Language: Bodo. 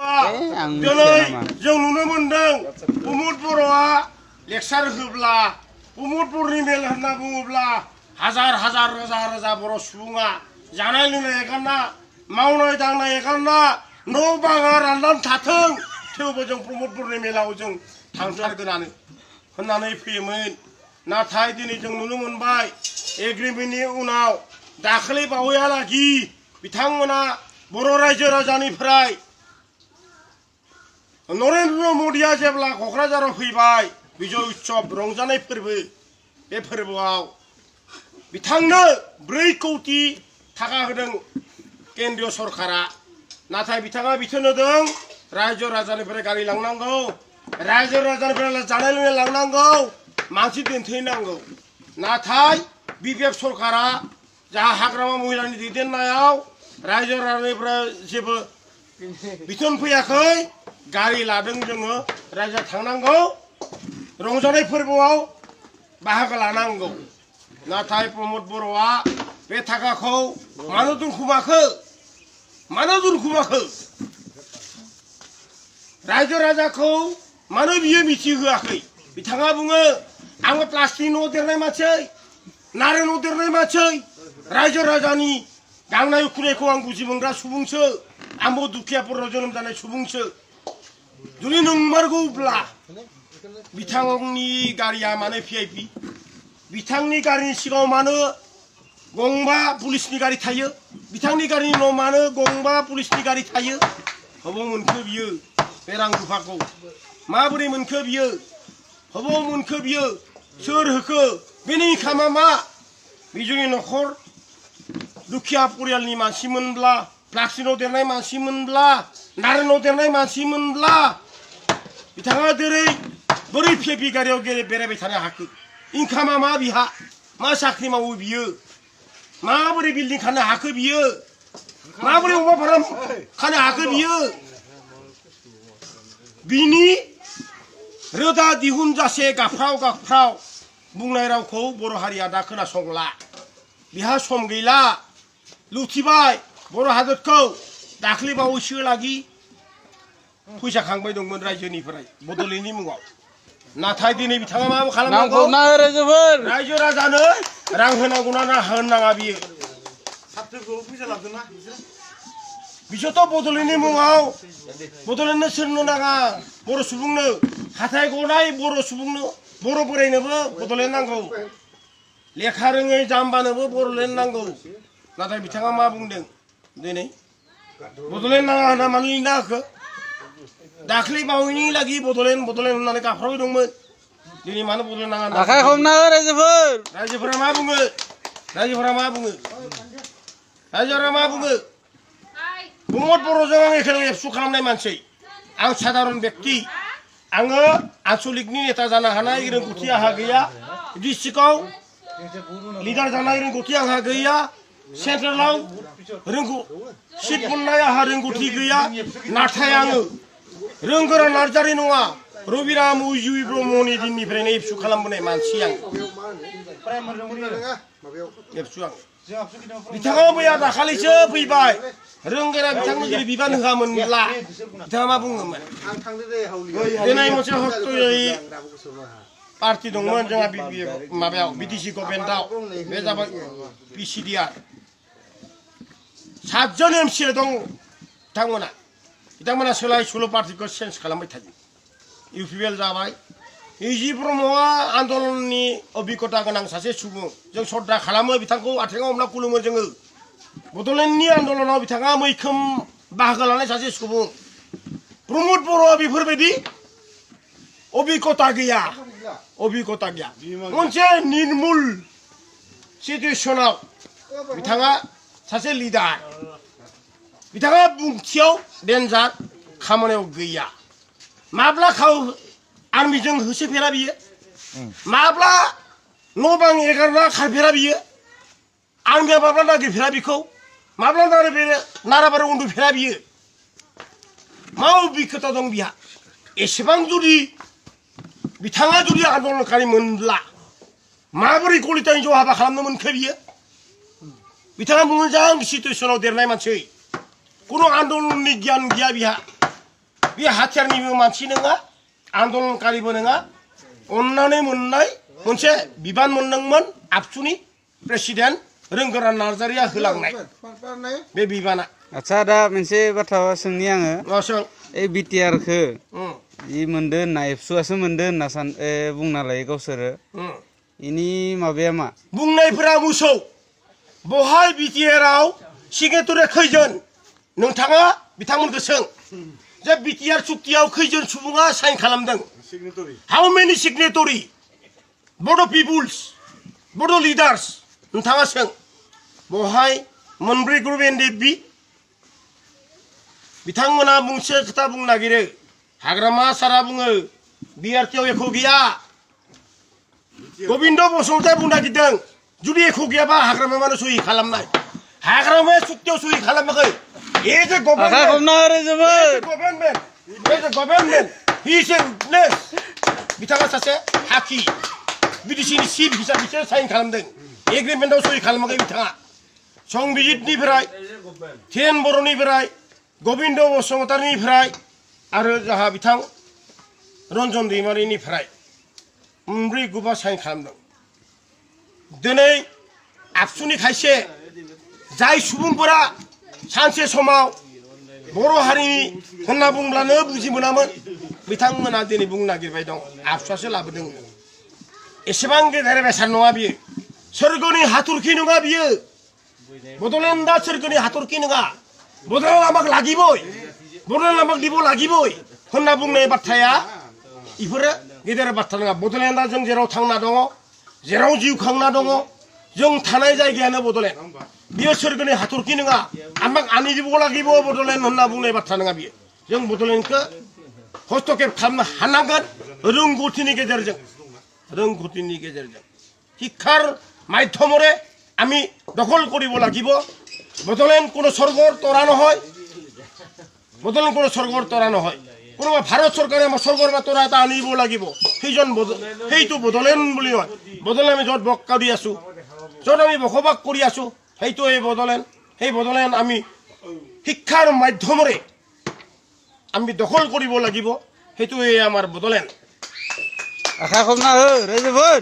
दिनै जों नुनो मोनदों प्रमद बर'आ लेक्सार होब्ला प्रमद बर'नि मेल होनना बुङोब्ला हाजार हाजार रोजा रोजा बर' सुबुङा जानाय लोंनाय एगारना मावनाय दांनाय एगारना न' बाङा राननानै थाथों थेवबो जों प्रमद बर'नि मेलाव जों थांथारगोनानो होननानै फैयोमोन। नाथाय दिनै जों नुनो मोनबाय एग्रिमेन्टनि उनाव दाखालि बावैहालागि बिथांमोना बर' रायजो राजानिफ्राय नरेन्द्र मदिया जेब्ला क'क्राझाराव फैबाय विजय उत्सव रंजानाय फोरबो बे फोरबोआव बिथांनो 4 कौटि थाखा होदों केन्द्रीय सरकारा। नाथाय बिथाङा बिथोन होदों रायजो राजानिफ्राय गारि लांनांगौ, रायजो राजानिफ्राय जानाय लोंनाय लांनांगौ, मानसि दोनथैनांगौ। नाथाय बिपिएफ सरकारा जाहा हाग्रामा महिलानि दैदेननायाव रायजो राजानिफ्राय जेबो बिथोन फैयाखै, गारि लादों जोङो रायजो थांनांगौ रंजानाय फोरबोआव बाहागो लानांगौ। नाथाय प्रमद बर'आ बे थाखाखौ मानो दोनखुमाखो रायजो राजाखौ मानो बियो मिथिहोआखै? बिथाङा बुङो आङो प्लास्टिक न' देरनाय मानसि, नारें न' देरनाय मानसि, रायजो राजानि गांनाय उखैनायखौ आं बुजि मोनग्रा सुबुंसो, आंबो दुखियाफोराव जोनोम जानाय सुबुंसो। जुदि नंमारगौब्ला बिथांनि गारिया मानो VIP? बिथांनि गारिनि सिगाङाव मानो गंबा पुलिसनि गारि थायो? बिथांनि गारिनि उनाव मानो गंबा पुलिसनि गारि थायो? हबाव मोनखो बियो बे रां रुफाखौ? माबोरै मोनखो बियो? हबाव मोनखो बियो? सोर होखो? बेनि खामा मा? बिजोंनि न'खर दुखिया परियालनि मानसिमोनब्ला, प्लास्टिक न' देरनाय मानसिमोनब्ला, नारें न' देरनाय मानसिमोनब्ला बिथाङा बोरै VIP गारियाव बेरायबाय थानो हाखो? इनकामा मा बिहा? मा साख्रि मावो बियो? माबोरै बिल्डिं खानो हाखो बियो? माबोरै अमा फार्म खानो हाखो बियो? बिनि रोदा दिहुनजासे गाबफ्राव बुंनाय रावखौ बर' हारिया दा खोनासंला। बिहा सम गैला, लुथिबाय बर' हादरखौ। दाख्लै बावैसो लागि फैसा खांबाय दंमोन रायजोनिफ्राय बड'लेण्डनि मुङाव। नाथाय दिनै बिथाङा मा खालामनांगौ? रायजो राजानो रां होनांगौना ना होनाङा बियो? बिसोरथ' बड'लेण्डनि मुङाव बड'लेण्डनो सोरनो नाङा, बर' सुबुंनो हाथाय गनाय बर' सुबुंनो, बर' बोरायनोबो बड'लेण्ड नांगौ, लेखा रोङै जाम्बानोबो बड'लेण्ड नांगौ। नाथाय बिथाङा मा बुंदों दिनै? बड'लेण्ड नाङा होनना मानो लिरना होखो? दाख्लै बावैनि लागि बड'लेण्ड होननानै गाबफ्रावबाय दंमोन। दिनै मानो बड'लेण्ड नाङा? आखाइ हमना हो रायजोफोरा मा बुङो? रायजोफोरा मा बुङो? प्रमद बर'जों आं एखेलगे एबसु खालामनाय मानसि, आं साधारन बेक्ति, आङो आन्चलिकनि नेता जानो हानाय रोंगौथि आंहा गैया, डिस्ट्रिक्टआव लिडार जानाय रोंगौथि आंहा गैया, सेन्ट्रेलाव सिट मोननाय आंहा रोंगौथि गैया। नाथाय आङो रोंगोरा नार्जारि नङा, रबिराम उजिवि ब्रह्मनि दिननिफ्रायनो एबसु खालामबोनाय मानसि आं। बिथाङा मैया दाखालिसो फैबाय, रोंगोरा बिथांनो जुदि बिबान होआमोनब्ला बिथाङा मा बुङोमोन? दिनै मोनसे हस्तयै पार्टि दंमोन जोंहा माबायाव BTC गभर्नमेन्टआव, बे जाबाय PCDR। 7 जन MCA दं बिथांमोना सोलाय सोल' पार्टिखौ चेन्ज खालामबाय थायो। UPL जाबाय। इजि ब्रह्मआ आन्दलननि अभिगता गोनां सासे सुबुं, जों श्रद्धा खालामो बिथांखौ, आथिङाव हमना खुलुमो जोङो। बड'लेण्डनि आन्दलनाव बिथाङा मैखोम बाहागो लानाय सासे सुबुं। प्रमद बर'आ बेफोरबायदि अभिगता गैया। मोनसे निर्मुल सिटुएसनाव बिथाङा सासे लिडार, बिथाङा बुंथियाव डेन्जार, खामानियाव गैया। माब्ला आर्मिजों होसोफेरा बियो? माब्ला न' बां एगारना खारफेरा बियो? आर्मिया माब्ला नागिरफेरा बिखौ? माब्ला नाराबारियाव उन्दुफेरा बियो? मा अभिगता दं बिहा? एसेबां जुदि बिथाङा जुदि आन्दलनकारि मोनब्ला माबोरै कलिता हिन्जाव हाबा खालामनो मोनखो बियो? बिथाङा मोजां सिटुएसनाव देरनाय मानसि, कुनु आन्दोलननि गियान गैया बिहा। बे हाथियारनिबो मानसि नङा आन्दलनकारिबो नङा अन्नानै मोननाय मोनसे बिबान मोनदोंमोन आबसुनि प्रेसिडेन्ट रोंगोरा नार्जारिया होलांनाय बे बिबाना आच्छा दा मोनसे बाथ्रा सोंनि आङो सों ए बिटिआरखौ इ मोनदो होनना एबसुआसो मोनदो होनना बुंना लायो गावसोरो इनि माबाया मा बुंनायफोरा मोसौ बहाय बिटिआरआव सिगनेटरे खैजोन नोंथाङा बिथांमोनखौ सों जे बिटिआर चुक्तियाव खैजोन सुबुङा साइन खालामदों हाउ मेनि सिगनेटरि बड' पिपुल्स बड' लिडार्स नोंथाङा सों बहाय मोनब्रै ग्रुप एनडिएफबि बिथांमोना मोनसे खोथा बुंनो नागिरो हाग्रामा सारा बुङो बिआरटिआव एख' गैया गबिन्द बसुमतारी बुंनो नागिरदों जुदि एख' गैयाबा हाग्रामायानो सहि खालामनाय हाग्रामाया चुक्तियाव सहि खालामाखै ए जे government he is a witness बिथाङा सासे हाखि बिडिसिनि चिफ हिसाबैसो साइन खालामदों एग्रिमेन्टआव सहि खालामाखै बिथाङा संबिजितनिफ्राय थेन बर'निफ्राय गबिन्द बसुमतारीनिफ्राय आरो जोंहा बिथां रन्जन दैमारिनिफ्राय मोनब्रै ग्रुपआ साइन खालामदों दिनै आबसुनि खायसे जाय सुबुंफोरा सानसे समाव बर' हारिनि होनना बुंब्लानो बुजि मोनामोन बिथांमोना दिनै बुंनो नागिरबाय दं आबसुआसो लाबोदों एसेबां गेदेर बेसाद नङा बियो सोरगोनि हाथरखि नङा बियो बड'लेण्डआ सोरगोनि हाथरखि नङा बड'लेण्ड আমাক লাগিবই बड'लेण्ड আমাক দিব লাগিবই होनना बुंनाय बाथ्राया इफोरो गेदेर बाथ्रा नङा बड'लेण्डआ जों जेराव थांना दङ जेराव जिउ खांना दङ जों थानाय जायगायानो बड'लेण्ड बियो सोरगोनि हाथरखि नङा আমাক आनि দিব লাগিব बड'लेण्ड होनना बुंनाय बाथ्रा नङा बियो जों बड'लेण्डखौ हस्तक्षेप खालामनो हानांगोन रोंगौथिनि गेजेरजों শিক্ষাৰ মাধ্যমেৰে আমি দখল কৰিব লাগিব বডলেণ্ড কোনো স্বৰ্গৰ তৰা নহয় বডলেণ্ড কোনো স্বৰ্গৰ তৰা নহয় কোনোবা ভাৰত চৰকাৰে আমাৰ স্বৰ্গৰ বা তৰা এটা আনিব লাগিব সেইটো বডলেণ্ড বুলি হয় বডলেণ্ড আমি য'ত বক্কা দি আছো য'ত আমি বসবাস কৰি আছো সেইটো এই বডলেণ্ড সেই বডলেণ্ড আমি শিক্ষাৰ মাধ্যমেৰে আমি দখল কৰিব লাগিব সেইটো এই আমাৰ বডলেণ্ড আশা কম না ৰাইজৰ